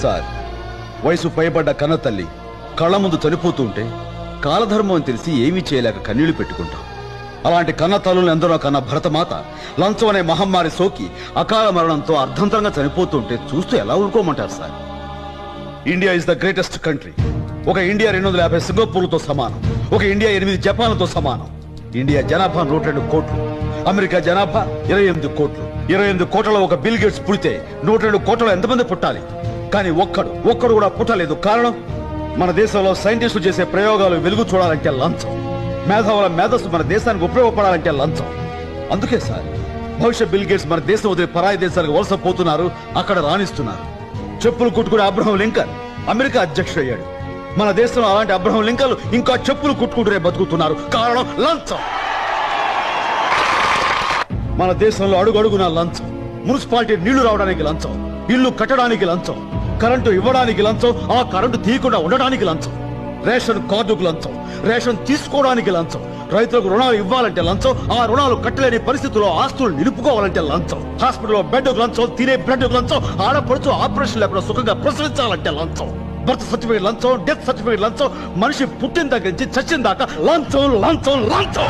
Sir, వయసు పైబడ్డ కన్న తల్లి కళ్ళ ముందు చనిపోతూ ఉంటే కాలధర్మం అని తెలిసి ఏమీ చేయలేక కన్నీళ్లు పెట్టుకుంటాం. అలాంటి కన్న తల్లులను ఎందరో కన్న భరతమాత లంచం అనే మహమ్మారి సోకి అకాల మరణంతో అర్ధంతరంగా చనిపోతుంటే చూస్తూ ఎలా ఊరుకోమంటారు sir? India is the greatest country. ఒక ఇండియా 250 సింగపూర్లతో సమానం, ఒక ఇండియా 8 జపాన్లతో సమానం. ఇండియా జనాభా 102 కోట్లు, అమెరికా జనాభా 28 కోట్లు. 28 కోట్లలో ఒక బిల్ గేట్స్ పుడితే 102 కోట్లలో ఎంతమంది పుట్టాలి? కానీ ఒక్కడు కూడా పుట్టలేదు. కారణం, మన దేశంలో సైంటిస్టులు చేసే ప్రయోగాలు వెలుగు చూడాలంటే లంచం, మేధావుల మేధస్సు మన దేశానికి ఉపయోగపడాలంటే లంచం. అందుకే సార్, భవిష్యత్ బిల్ గేట్స్ మన దేశం వదిలి పరాయి దేశాలకు వలస పోతున్నారు, అక్కడ రాణిస్తున్నారు. చెప్పులు కుట్టుకునే అబ్రహం లింకన్ అమెరికా అధ్యక్షుడయ్యాడు. మన దేశంలో అలాంటి అబ్రహం లింకన్లు ఇంకా చెప్పులు కుట్టుకుంటూనే బతుకుతున్నారు. కారణం లంచం. మన దేశంలో అడుగడుగున లంచం. మున్సిపాలిటీ నీళ్లు రావడానికి లంచం, ఇల్లు కట్టడానికి లంచం, కరెంటు ఇవ్వడానికి లంచం, ఆ కరెంటు తీయకుండా ఉండడానికి లంచం, రేషన్ కార్డుకు లంచం, రేషన్ తీసుకోవడానికి లంచం, రైతులకు రుణాలు ఇవ్వాలంటే లంచం, ఆ రుణాలు కట్టలేని పరిస్థితుల్లో ఆస్తులు నిలుపుకోవాలంటే లంచం, హాస్పిటల్లో బెడ్కు లంచం, తినే బ్రెడ్కు లంచం, ఆడపడుచు ఆపరేషన్ లేకుండా సుఖంగా ప్రసవించాలంటే లంచం, బర్త్ సర్టిఫికేట్ లంచం, డెత్ సర్టిఫికేట్ లంచం, మనిషి పుట్టిన దగ్గర నుంచి చచ్చిన దాకా లంచం లంచం లంచం.